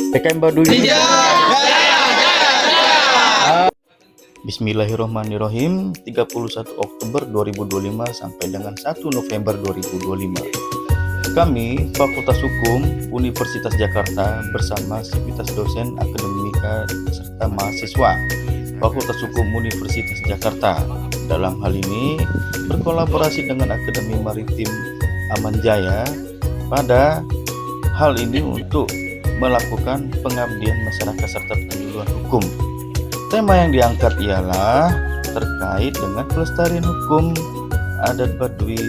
PKM Baduy. Iya. Bismillahirrahmanirrahim. 31 Oktober 2025 sampai dengan 1 November 2025. Kami Fakultas Hukum Universitas Jakarta bersama sivitas dosen, akademika serta mahasiswa Fakultas Hukum Universitas Jakarta dalam hal ini berkolaborasi dengan Akademi Maritim Aman Jaya pada hal ini untuk melakukan pengabdian masyarakat serta penyuluhan hukum. Tema yang diangkat ialah terkait dengan pelestarian hukum adat Baduy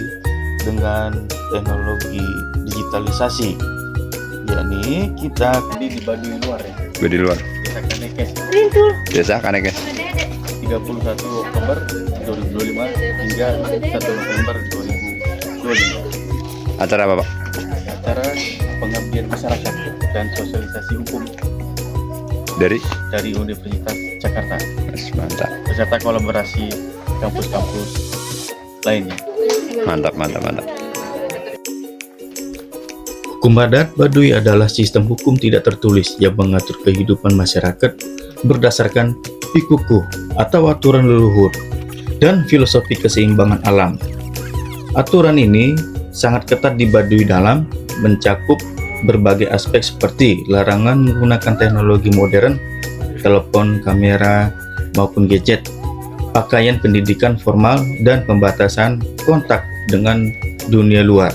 dengan teknologi digitalisasi, yakni kita di Baduy luar ya. Baduy luar. Desa Kanekes. Desa Kanekes. 31 Oktober 2025 hingga 1 November 2025. Acara apa, Pak? Acara pengabdian masyarakat dan sosialisasi hukum dari Universitas Jakarta. Mantap. Beserta kolaborasi kampus-kampus lainnya. Mantap. Hukum adat Baduy adalah sistem hukum tidak tertulis yang mengatur kehidupan masyarakat berdasarkan pikukuh atau aturan leluhur dan filosofi keseimbangan alam. Aturan ini sangat ketat di Baduy Dalam, mencakup berbagai aspek seperti larangan menggunakan teknologi modern, telepon, kamera, maupun gadget, pakaian pendidikan formal, dan pembatasan kontak dengan dunia luar.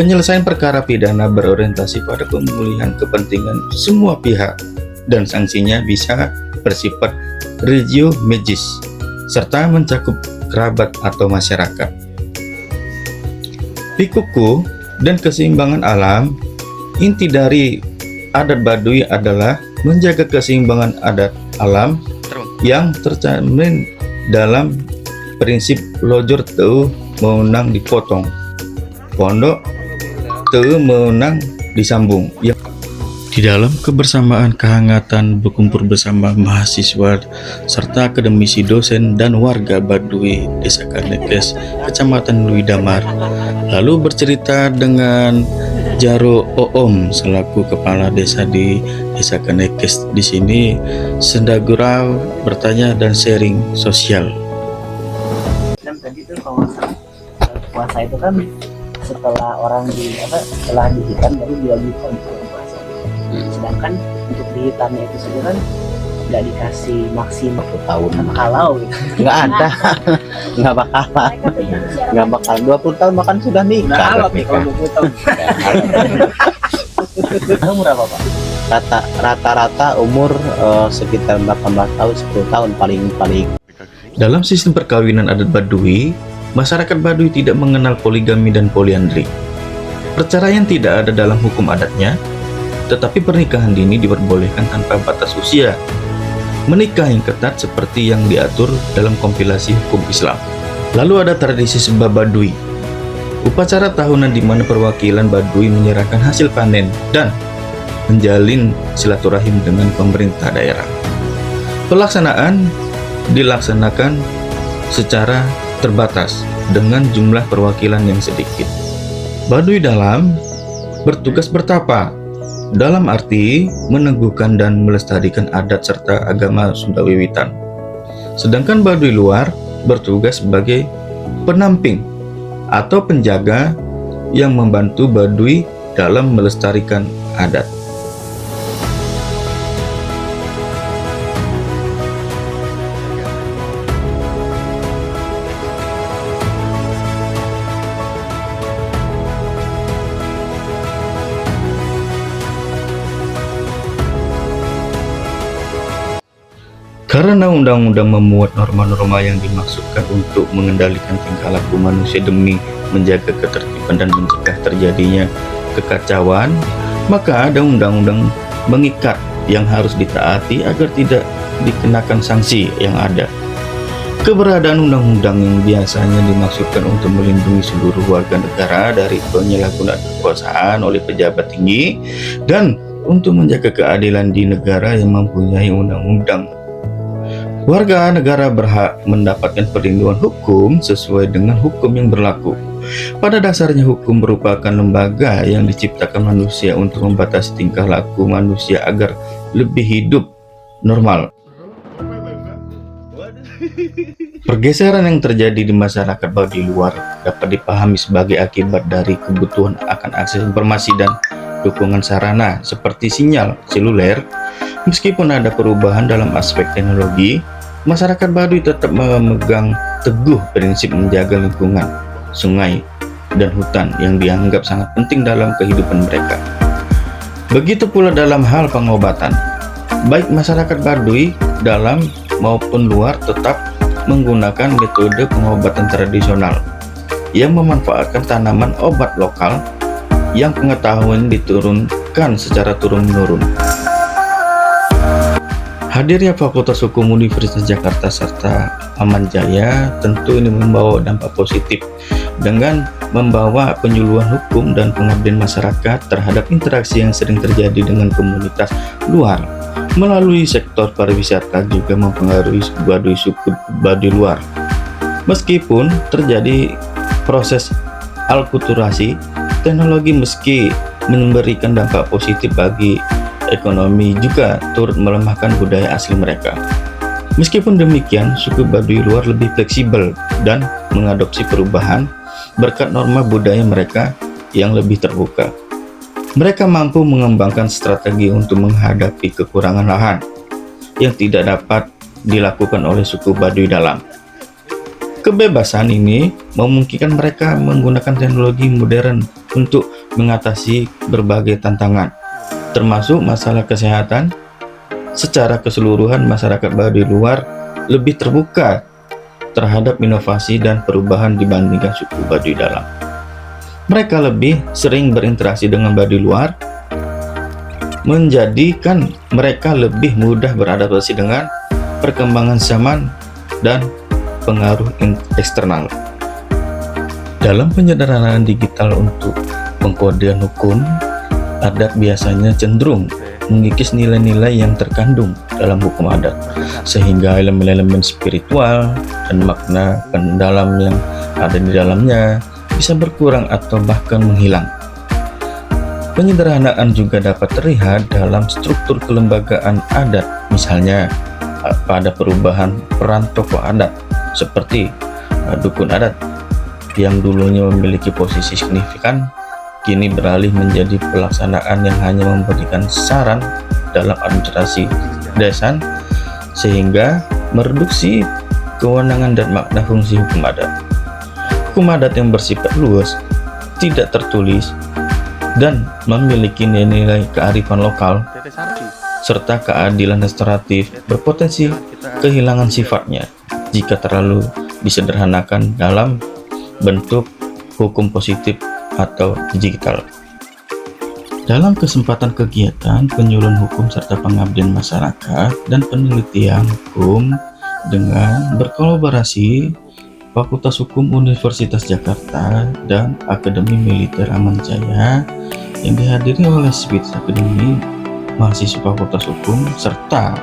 Penyelesaian perkara pidana berorientasi pada pemulihan kepentingan semua pihak dan sanksinya bisa bersifat regio magis serta mencakup kerabat atau masyarakat. Pikukuh dan keseimbangan alam. Inti dari adat Baduy adalah menjaga keseimbangan adat alam yang tercermin dalam prinsip lojor teu meunang dipotong, pondok teu meunang disambung. Di dalam kebersamaan kehangatan berkumpul bersama mahasiswa serta akademisi dosen dan warga Baduy Desa Kanekes, Kecamatan Lui Damar, lalu bercerita dengan Jaro Oom selaku kepala desa di Desa Kanekes. Di sini sendagurau bertanya dan sharing sosial. Kan tadi tuh kalau puasa itu kan setelah orang setelah dihitan baru diwajibkan untuk puasa. Sedangkan untuk dihitannya itu sendiri kan nggak dikasih maksimal 1 tahun kalau gitu. nggak ada. nggak bakal 20 tahun bahkan sudah nikah. Kalau 20 tahun. Kamu berapa, Pak? Rata-rata umur sekitar 18 tahun 10 tahun paling. Dalam sistem perkawinan adat Baduy, masyarakat Baduy tidak mengenal poligami dan poliandri. Perceraian tidak ada dalam hukum adatnya, tetapi pernikahan dini diperbolehkan tanpa batas usia. Menikah yang ketat seperti yang diatur dalam kompilasi hukum Islam. Lalu ada tradisi sembah Baduy, upacara tahunan di mana perwakilan Baduy menyerahkan hasil panen dan menjalin silaturahim dengan pemerintah daerah. Pelaksanaan dilaksanakan secara terbatas dengan jumlah perwakilan yang sedikit. Baduy Dalam bertugas bertapa, dalam arti meneguhkan dan melestarikan adat serta agama Sunda Wiwitan. Sedangkan Baduy Luar bertugas sebagai penamping atau penjaga yang membantu Baduy dalam melestarikan adat. Karena undang-undang memuat norma-norma yang dimaksudkan untuk mengendalikan tingkah laku manusia demi menjaga ketertiban dan mencegah terjadinya kekacauan, maka ada undang-undang mengikat yang harus ditaati agar tidak dikenakan sanksi yang ada. Keberadaan undang-undang yang biasanya dimaksudkan untuk melindungi seluruh warga negara dari penyalahgunaan kekuasaan oleh pejabat tinggi dan untuk menjaga keadilan di negara yang mempunyai undang-undang. Warga negara berhak mendapatkan perlindungan hukum sesuai dengan hukum yang berlaku. Pada dasarnya hukum merupakan lembaga yang diciptakan manusia untuk membatasi tingkah laku manusia agar lebih hidup normal. Pergeseran yang terjadi di masyarakat Baduy luar dapat dipahami sebagai akibat dari kebutuhan akan akses informasi dan dukungan sarana seperti sinyal seluler. Meskipun ada perubahan dalam aspek teknologi, masyarakat Baduy tetap memegang teguh prinsip menjaga lingkungan, sungai, dan hutan yang dianggap sangat penting dalam kehidupan mereka. Begitu pula dalam hal pengobatan. Baik masyarakat Baduy dalam maupun luar tetap menggunakan metode pengobatan tradisional yang memanfaatkan tanaman obat lokal yang pengetahuan diturunkan secara turun-menurun. Hadirnya Fakultas Hukum Universitas Jakarta serta Aman Jaya tentu ini membawa dampak positif dengan membawa penyuluhan hukum dan pengabdian masyarakat terhadap interaksi yang sering terjadi dengan komunitas luar. Melalui sektor pariwisata juga mempengaruhi suku Baduy luar. Meskipun terjadi proses alkulturasi, teknologi meski memberikan dampak positif bagi ekonomi juga turut melemahkan budaya asli mereka. Meskipun demikian, suku Baduy luar lebih fleksibel dan mengadopsi perubahan berkat norma budaya mereka yang lebih terbuka. Mereka mampu mengembangkan strategi untuk menghadapi kekurangan lahan yang tidak dapat dilakukan oleh suku Baduy dalam. Kebebasan ini memungkinkan mereka menggunakan teknologi modern untuk mengatasi berbagai tantangan, termasuk masalah kesehatan. Secara keseluruhan, masyarakat Baduy luar lebih terbuka terhadap inovasi dan perubahan dibandingkan suku Baduy dalam. Mereka lebih sering berinteraksi dengan Baduy luar, menjadikan mereka lebih mudah beradaptasi dengan perkembangan zaman dan pengaruh eksternal. Dalam penyederhanaan digital untuk pengkodean hukum, adat biasanya cenderung mengikis nilai-nilai yang terkandung dalam hukum adat, sehingga elemen-elemen spiritual dan makna pendalam yang ada di dalamnya bisa berkurang atau bahkan menghilang. Penyederhanaan juga dapat terlihat dalam struktur kelembagaan adat, misalnya pada perubahan peran tokoh adat seperti dukun adat yang dulunya memiliki posisi signifikan kini beralih menjadi pelaksanaan yang hanya memberikan saran dalam administrasi desa, sehingga mereduksi kewenangan dan makna fungsi hukum adat. Hukum adat yang bersifat luas, tidak tertulis, dan memiliki nilai kearifan lokal serta keadilan restoratif berpotensi kehilangan sifatnya jika terlalu disederhanakan dalam bentuk hukum positif atau digital. Dalam kesempatan kegiatan penyuluhan hukum serta pengabdian masyarakat dan penelitian hukum dengan berkolaborasi Fakultas Hukum Universitas Jakarta dan Akademi Militer Aman Jaya yang dihadiri oleh Swiss Akademi, mahasiswa Fakultas Hukum serta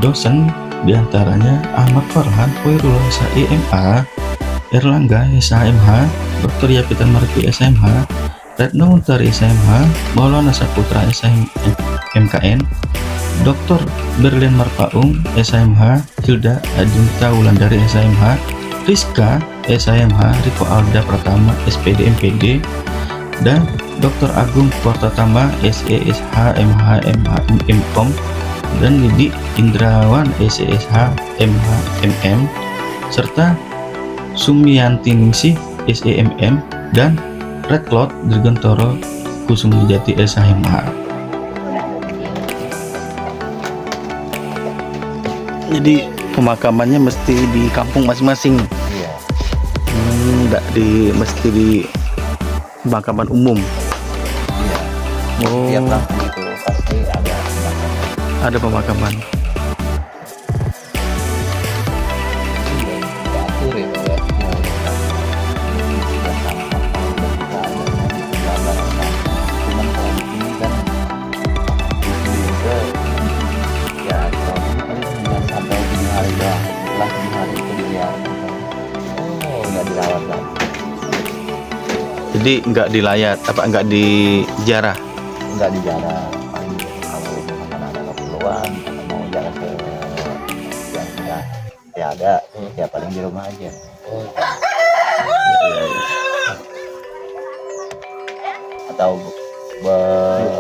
dosen diantaranya Ahmad Farhan, Khairullah SHIMA, Erlangga SHMH, Dr. Yapitan Marki SMH, Retno Untari SMH, Maulana Saputra SMKN, Dr. Berlian Marpaung SMH, Hilda Adinta Wulandari SMH, Rizka SMH, Riko Alda Pratama SPD MPD, dan Dr. Agung Purtatama SESH MH MKOM, dan Didi Indrawan SESH MH MM, serta Sumiyanti Ningsih SEMM, dan Red Cloud Dirgantoro Kusumujati SHMH. Jadi pemakamannya mesti di kampung masing-masing. Iya. Enggak mesti di pemakaman umum. Iya. Oh, Tiap kampung itu pasti ada pemakaman. ada pemakaman. Diatur itu ya. Cuman kalau di sini kan di sini itu ya kalau ini paling hanya sampai 7 hari doang. Setelah 7 hari itu dia nggak dirawat lagi. Jadi nggak dilayat, apa nggak dijarah? Enggak dijarah. Paling kalau misalkan ada keperluan atau mau jalan ke yang sudah ya ada, ya paling di rumah aja. Atau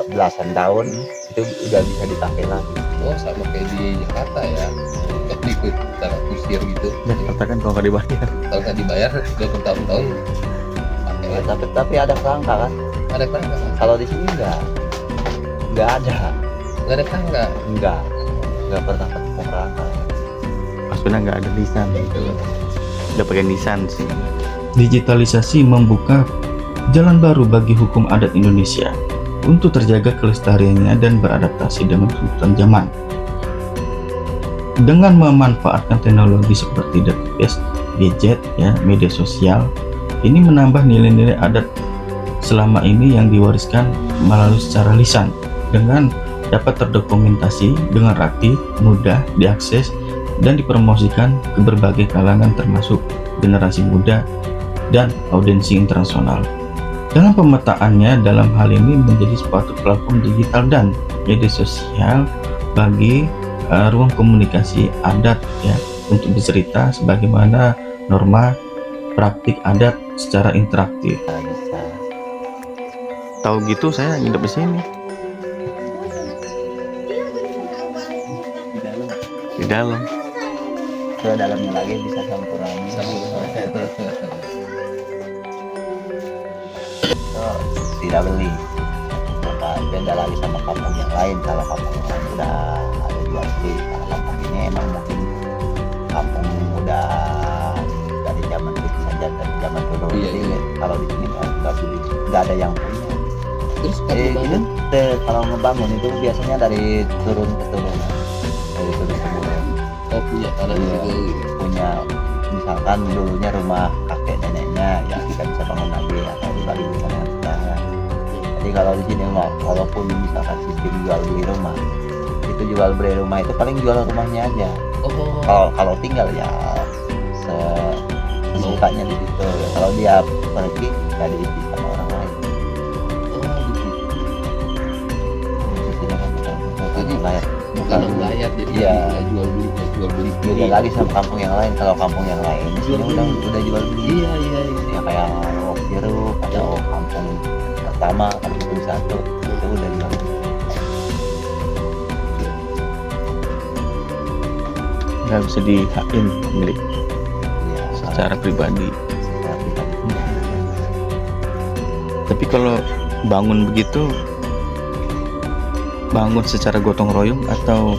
belasan tahun itu udah bisa dipakai lagi. Oh, sama kayak di Jakarta ya. Untuk ikut cara kusir gitu. Jakarta kan kalau nggak dibayar. Kalau nggak dibayar udah bertahun-tahun. Pakai Ya, tapi ada kerangka kan. ada tangga. Kalau di sini nggak ada, Nggak ada tangga. nggak pernah ketemu kerangka. Maksudnya nggak ada lisan gitu. Udah pakai lisan sih. Digitalisasi membuka jalan baru bagi hukum adat Indonesia untuk terjaga kelestariannya dan beradaptasi dengan tuntutan zaman. Dengan memanfaatkan teknologi seperti database, gadget, ya, media sosial, ini menambah nilai-nilai adat selama ini yang diwariskan melalui secara lisan dengan dapat terdokumentasi dengan rapi, mudah diakses, dan dipromosikan ke berbagai kalangan termasuk generasi muda dan audiensi internasional. Dalam pemetaannya, dalam hal ini menjadi suatu platform digital dan media sosial bagi ruang komunikasi adat ya, untuk bercerita sebagaimana norma praktik adat secara interaktif. Nggak bisa. Tahu gitu saya nginep di sini di dalam. di dalam. Ke dalamnya lagi bisa campuran. Tidak beli. Maka beda lagi sama kampung yang lain. Kalau kampung yang lain udah ada jual beli. Kalau kampung ini emang mungkin kampung udah dari zaman itu saja, dari zaman dulu. Iya, Jadi iya. kalau di sini nggak beli, nggak ada yang punya. Terus kamu bangun Kalau ngebangun itu biasanya dari turun ke turun, dari turun ke turun. oh punya tanah di Iya. situ. Punya misalkan dulunya rumah kakek neneknya ya kita bisa bangun lagi atau dibagi dengan tetangga. Jadi kalau di sini walaupun misalkan sistem jual beli rumah, itu jual beli rumah itu paling jual rumahnya aja. Oh, Kalau tinggal ya sesukanya di situ. Kalau dia pergi nggak diisi sama orang lain. Sistemnya kan bukan Jadi, layak, bukan melayar jadi Iya. nggak jual beli beda lagi sama kampung yang lain. Kalau kampung yang lain di sini udah jual beli. Iya. Ya kayak Wok Jeruk atau kampung pertama, kampung satu itu udah jual beli. Nggak bisa dihakin milik Ya, secara pribadi. secara pribadi. Tapi kalau bangun begitu, bangun secara gotong royong atau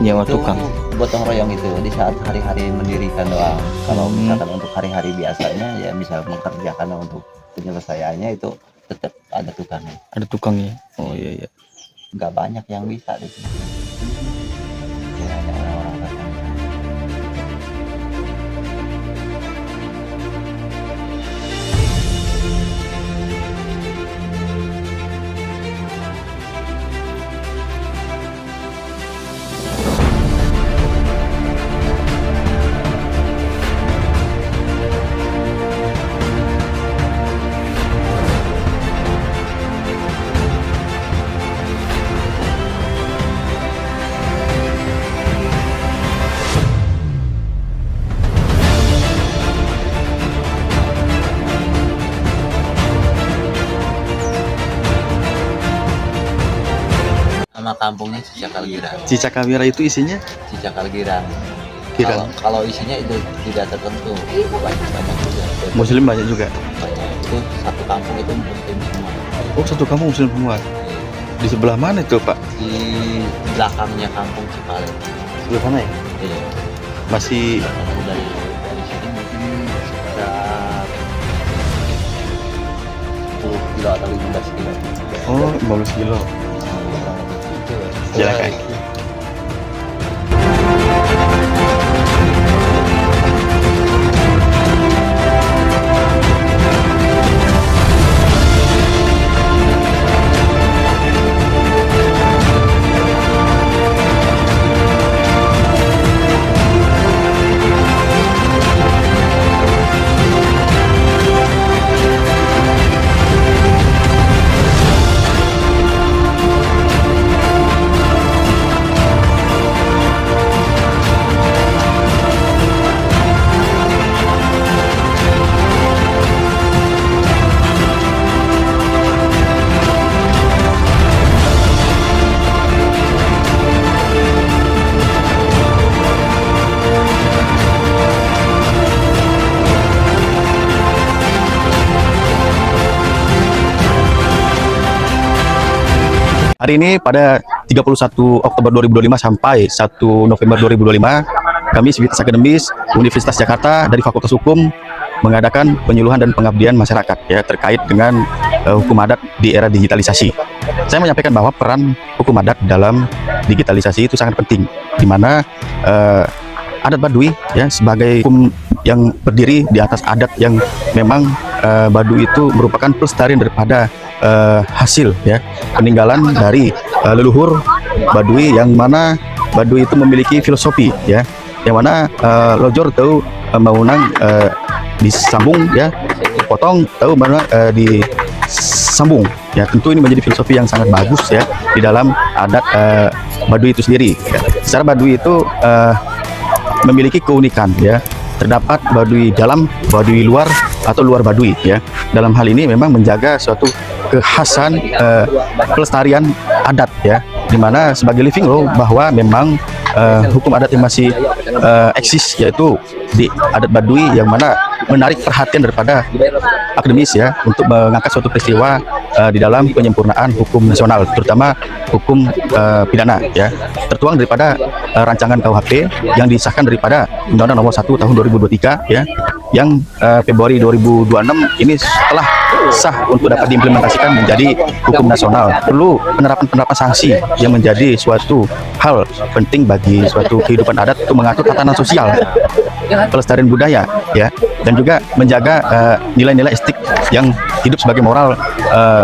nyewa Itu tukang? gotong royong itu di saat hari-hari mendirikan doang. Kalau Hmm. misalkan untuk hari-hari biasanya ya bisa mengerjakan untuk penyelesaiannya itu tetap ada tukangnya. Ada tukangnya. Oh iya. Nggak banyak yang bisa di sini. Ya, hanya orang-orang tertentu. Nama kampungnya Cicakal Girang. Cicakawira itu isinya Cicakal Girang. Girang. Kalau isinya itu tidak tertentu, banyak juga. Muslim banyak juga. Banyak. Itu satu kampung itu muslim semua. Oh, satu kampung Muslim semua. Di sebelah mana itu, Pak? Di belakangnya kampung Cipale. Sebelah sana ya? Iya. Masih Dari sini mungkin sekitar 10 kilo atau 15 kilo. oh 15 kilo. Jalan kaki. Hari ini pada 31 Oktober 2025 sampai 1 November 2025, kami Sivitas Akademis Universitas Jakarta dari Fakultas Hukum mengadakan penyuluhan dan pengabdian masyarakat ya terkait dengan hukum adat di era digitalisasi. Saya menyampaikan bahwa peran hukum adat dalam digitalisasi itu sangat penting, di mana adat Baduy ya sebagai hukum yang berdiri di atas adat yang memang Baduy itu merupakan pelestarian daripada hasil ya peninggalan dari leluhur Baduy, yang mana Baduy itu memiliki filosofi ya, yang mana lojor tahu maunang disambung ya, potong tahu mana disambung ya. Tentu ini menjadi filosofi yang sangat bagus ya di dalam adat Baduy itu sendiri ya. Secara Baduy itu memiliki keunikan ya, terdapat Baduy dalam, Baduy luar, atau luar Baduy ya. Dalam hal ini memang menjaga suatu kekhasan pelestarian adat ya, dimana sebagai living law bahwa memang hukum adat yang masih eksis yaitu di adat Baduy, yang mana menarik perhatian daripada akademis ya untuk mengangkat suatu peristiwa di dalam penyempurnaan hukum nasional, terutama hukum pidana ya, tertuang daripada rancangan KUHP yang disahkan daripada Undang-Undang Nomor 1 Tahun 2023 ya, yang Februari 2026 ini setelah sah untuk dapat diimplementasikan menjadi hukum nasional. Perlu penerapan sanksi yang menjadi suatu hal penting bagi suatu kehidupan adat untuk mengatur tatanan sosial, pelestarian budaya ya, dan juga menjaga nilai-nilai estetik yang hidup sebagai moral,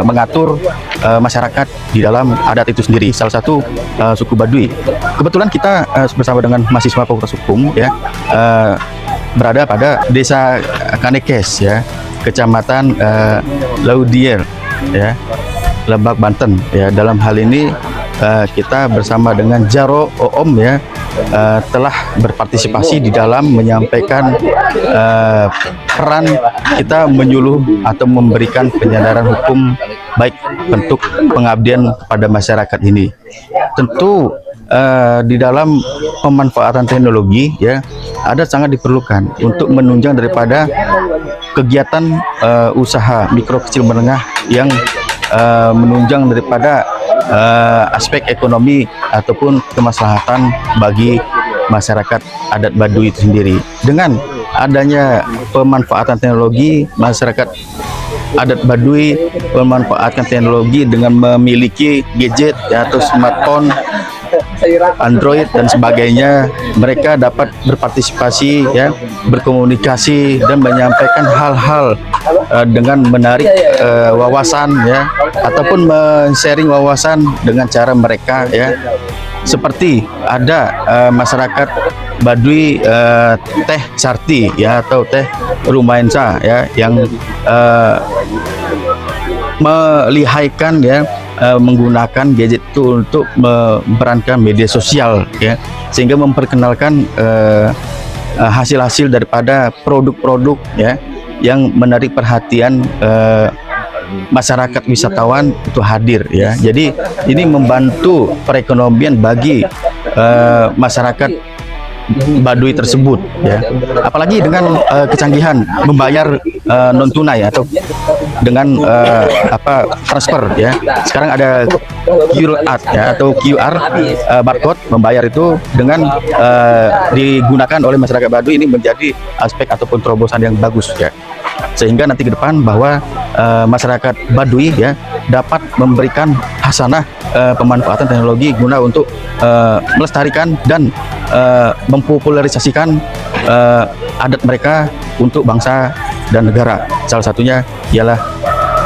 mengatur masyarakat di dalam adat itu sendiri. Salah satu suku Baduy. Kebetulan kita bersama dengan mahasiswa Fakultas Hukum ya berada pada Desa Kanekes ya, Kecamatan Laudier ya, Lebak, Banten ya. Dalam hal ini kita bersama dengan Jaro Oom ya telah berpartisipasi di dalam menyampaikan peran kita menyuluh atau memberikan penyadaran hukum baik bentuk pengabdian kepada masyarakat ini. Tentu di dalam pemanfaatan teknologi ya ada sangat diperlukan untuk menunjang daripada kegiatan usaha mikro kecil menengah yang menunjang daripada aspek ekonomi ataupun kemaslahatan bagi masyarakat adat Baduy itu sendiri. Dengan adanya pemanfaatan teknologi, masyarakat adat Baduy memanfaatkan teknologi dengan memiliki gadget ya, atau smartphone, Android dan sebagainya. Mereka dapat berpartisipasi ya, berkomunikasi dan menyampaikan hal-hal dengan menarik wawasan ya, ataupun men-sharing wawasan dengan cara mereka ya. Seperti ada masyarakat Baduy teh Sarti ya, atau teh Rumainsa ya, yang melihaikan ya menggunakan gadget itu untuk memerankan media sosial ya, sehingga memperkenalkan hasil-hasil daripada produk-produk ya yang menarik perhatian masyarakat wisatawan itu hadir ya. Jadi ini membantu perekonomian bagi masyarakat Baduy tersebut ya. Apalagi dengan kecanggihan membayar non tunai atau dengan transfer ya. Sekarang ada QR ya, atau QR barcode membayar itu dengan digunakan oleh masyarakat Baduy. Ini menjadi aspek ataupun terobosan yang bagus ya, sehingga nanti ke depan bahwa masyarakat Baduy ya dapat memberikan hasanah pemanfaatan teknologi guna untuk melestarikan dan mempopularisasikan adat mereka untuk bangsa dan negara. Salah satunya ialah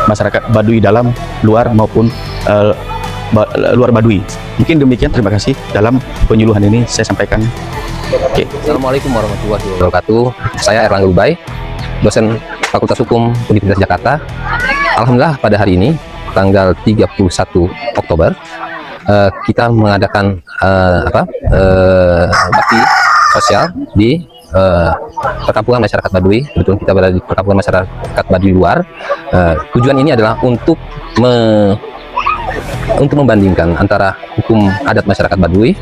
masyarakat Baduy dalam, luar maupun luar Baduy. Mungkin demikian, terima kasih dalam penyuluhan ini saya sampaikan. Oke. Assalamualaikum warahmatullahi wabarakatuh. Saya Erlangga Ubay, dosen Fakultas Hukum Universitas Jakarta. Alhamdulillah pada hari ini tanggal 31 Oktober kita mengadakan bakti sosial di perkampungan masyarakat Baduy. Kebetulan kita berada di perkampungan masyarakat Baduy luar. Tujuan ini adalah untuk membandingkan antara hukum adat masyarakat Baduy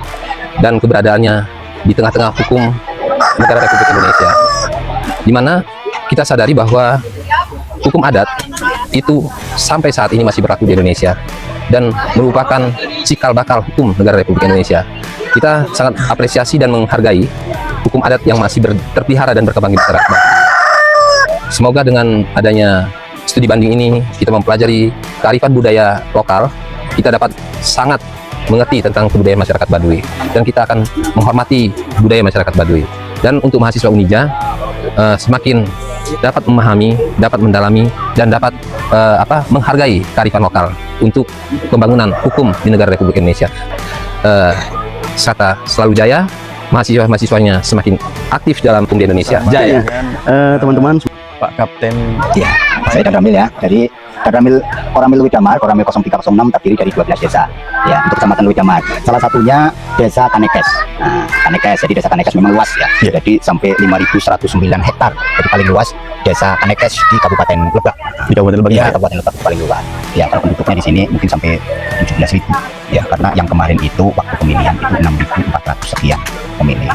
dan keberadaannya di tengah-tengah hukum negara Republik Indonesia, di mana kita sadari bahwa hukum adat itu sampai saat ini masih berlaku di Indonesia dan merupakan cikal bakal hukum negara Republik Indonesia. Kita sangat apresiasi dan menghargai hukum adat yang masih terpelihara dan berkembang di masyarakat. Semoga dengan adanya studi banding ini kita mempelajari kearifan budaya lokal, kita dapat sangat mengerti tentang kebudayaan masyarakat Baduy dan kita akan menghormati budaya masyarakat Baduy. Dan untuk mahasiswa Unija semakin dapat memahami, dapat mendalami dan dapat menghargai kearifan lokal untuk pembangunan hukum di negara Republik Indonesia. Serta selalu jaya, mahasiswa-mahasiswanya semakin aktif dalam hukum di Indonesia. Jaya. Teman-teman, Pak Kapten. Ya, saya Kadramil ya. Jadi Kadramil Koramil Luwi Damar, Koramil 0306 terdiri dari 12 desa. Ya, untuk Kecamatan Luwi Damar. Salah satunya Desa Kanekes. Nah, Kanekes, jadi Desa Kanekes memang luas ya. Jadi sampai 5.109 hektar. Jadi paling luas Desa Kanekes di Kabupaten Lebak. Di Kabupaten Lebak Ya, Kabupaten Lebak paling luas. Ya, kalau penduduknya di sini mungkin sampai 17.000. Ya, karena yang kemarin itu waktu pemilihan itu 6.400 sekian pemilih.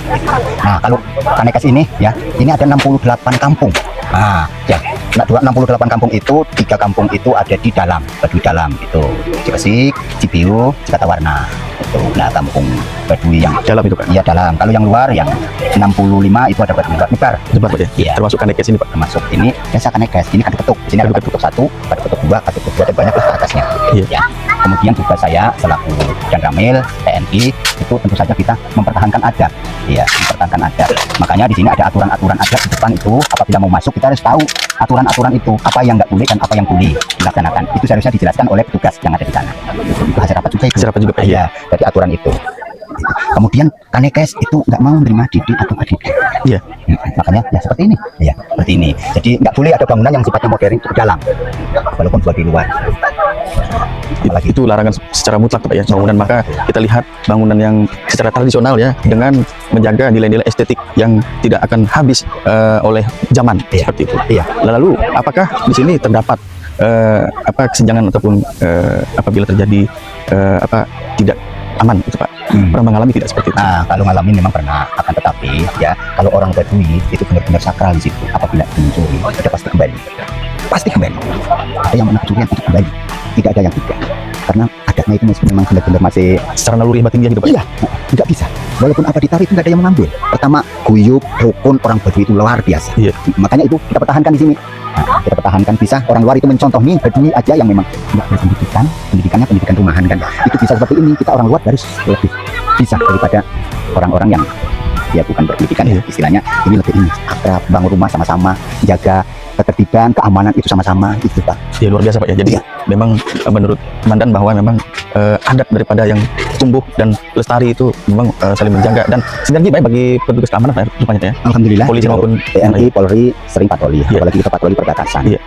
Nah, kalau Kanekes ini ya, ini ada 68 kampung. Nah, ya, 68 kampung itu, 3 kampung itu ada di dalam, Baduy dalam itu, Cikesik, Cibiu, Cikatawarna. Itu. Nah, kampung Baduy yang Dalam itu, Pak. Iya dalam. Kalau yang luar yang 65 itu ada Baduy Nyebar. Cepat, Pak ya. Iya. Termasuk Kanekes ini, Pak. Termasuk ini Desa Kanekes. Ini Kaduketuk. Di sini ada Kaduketuk 1, Kaduketuk 2, Kaduketuk 3 dan banyak lah ke atasnya. Iya. Ya. Kemudian juga saya selaku Kadramil TNI itu tentu saja kita mempertahankan adat. Iya, mempertahankan adat. Makanya di sini ada aturan-aturan adat di depan itu. Apabila mau masuk kita harus tahu aturan-aturan itu, apa yang nggak boleh dan apa yang boleh dilaksanakan. Itu seharusnya dijelaskan oleh petugas yang ada di sana. Itu hasil rapat juga itu. Hasil rapat juga, Pak. Iya, dari aturan itu. Kemudian Kanekes itu nggak mau menerima didik atau didik. Iya. Makanya ya seperti ini. Ya, seperti ini. Jadi nggak boleh ada bangunan yang sifatnya modern itu di dalam, walaupun buat di luar. Apalagi Itu larangan secara mutlak, Pak ya, bangunan. Maka kita lihat bangunan yang secara tradisional ya, dengan menjaga nilai-nilai estetik yang tidak akan habis oleh zaman. Iya. Seperti itu. Iya. Lalu apakah di sini terdapat kesenjangan ataupun apabila terjadi tidak aman itu, Pak? Pernah mengalami tidak seperti itu? Nah, kalau ngalamin memang pernah, akan tetapi ya kalau orang Baduy itu benar-benar sakral di situ. Apabila mencuri, itu pasti kembali. Pasti kembali. Ada yang mencuri itu kembali. Tidak ada yang tidak. Karena adatnya itu memang benar-benar masih Secara naluri batin dia gitu, Pak? iya, nggak bisa. Walaupun apa ditarik itu nggak ada yang mengambil. Pertama, guyup, rukun orang Baduy itu luar biasa. Iya. Makanya itu kita pertahankan di sini. Nah, kita pertahankan, bisa orang luar itu mencontoh nih Baduy aja yang memang nggak berpendidikan, pendidikannya pendidikan rumahan kan. Itu bisa seperti ini. Kita orang luar harus lebih bisa daripada orang-orang yang ya bukan berpendidikan ya, istilahnya ini lebih ini akrab, bangun rumah sama-sama, jaga ketertiban, keamanan itu sama-sama itu, Pak. Ya, luar biasa, Pak ya. Jadi Iya. memang menurut Komandan bahwa memang adat daripada yang tumbuh dan lestari itu memang saling menjaga dan sinergi baik bagi petugas keamanan, Pak, rupanya ya. Alhamdulillah Polisi gitu. maupun TNI, Polri sering patroli, Iya. apalagi kita patroli perbatasan. Iya.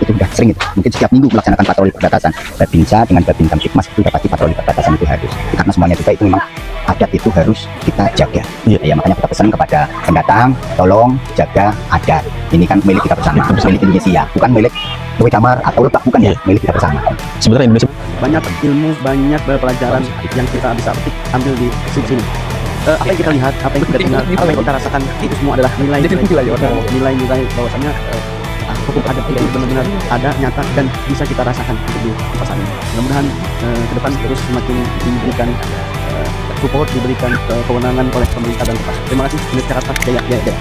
Itu udah sering itu. Mungkin setiap minggu melaksanakan patroli perbatasan. Babinsa dengan Babin Kamtipmas itu udah pasti patroli perbatasan itu harus. Karena semuanya juga itu memang adat itu harus kita jaga. Iya. Ya, makanya kita pesan kepada pendatang, tolong jaga adat. Ini kan milik kita bersama, milik Indonesia, bukan milik Luwi Damar atau Lebak, bukan ya, milik kita bersama. Sebenarnya Indonesia Banyak ilmu, banyak pelajaran yang kita bisa ambil di sini. Apa yang kita lihat, apa yang kita dengar, apa yang kita rasakan, itu semua adalah nilai-nilai bahwasannya hukum adat itu benar-benar ada, nyata, dan bisa kita rasakan di pasar ini. Mudah-mudahan ke depan terus semakin diberikan support, diberikan kewenangan oleh pemerintah dan Terima kasih. Jakarta Jaya Jaya Jaya.